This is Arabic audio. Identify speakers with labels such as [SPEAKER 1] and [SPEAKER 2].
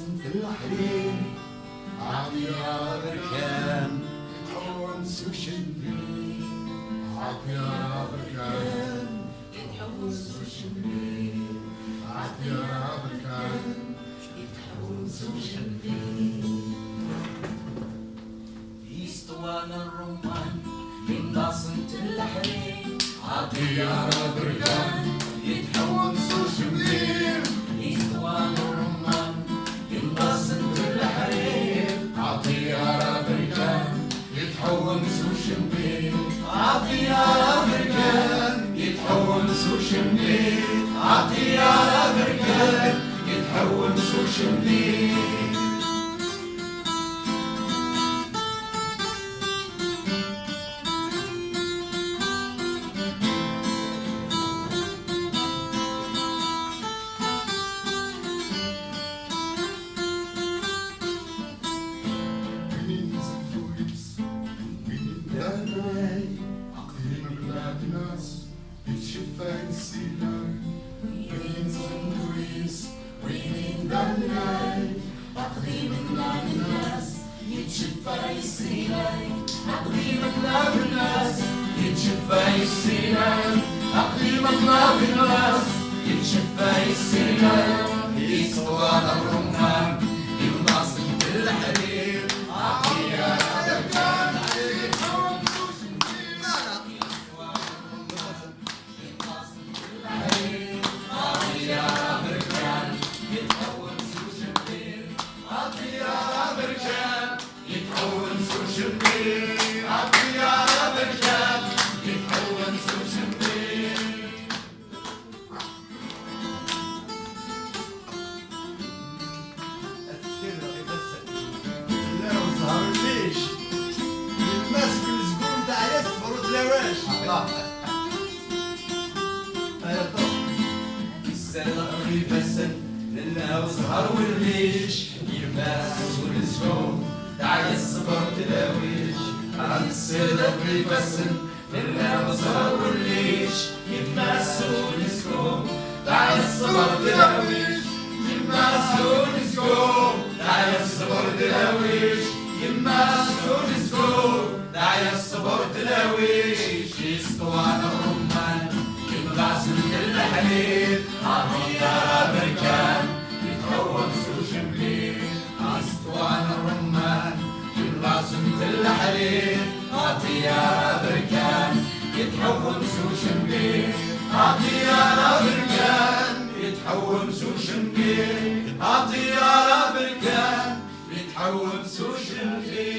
[SPEAKER 1] بسنت الحريم عطيها بركان يتحول سوشنبي عطيها بركان يتحول سوشنبي عطيها بركان يتحول سوشنبي اسطوانة الرمان من بسنت الحريم عطيها بركان يتحول سوشنبي اسطوانة الرمان من بسنت الحريم عطيها بركان يتحول سوشنبي عطيها بركان يتحول سوشنبي عطيها بركان يتحول سوشنبي
[SPEAKER 2] عطيها بركان يتحول سوشنبي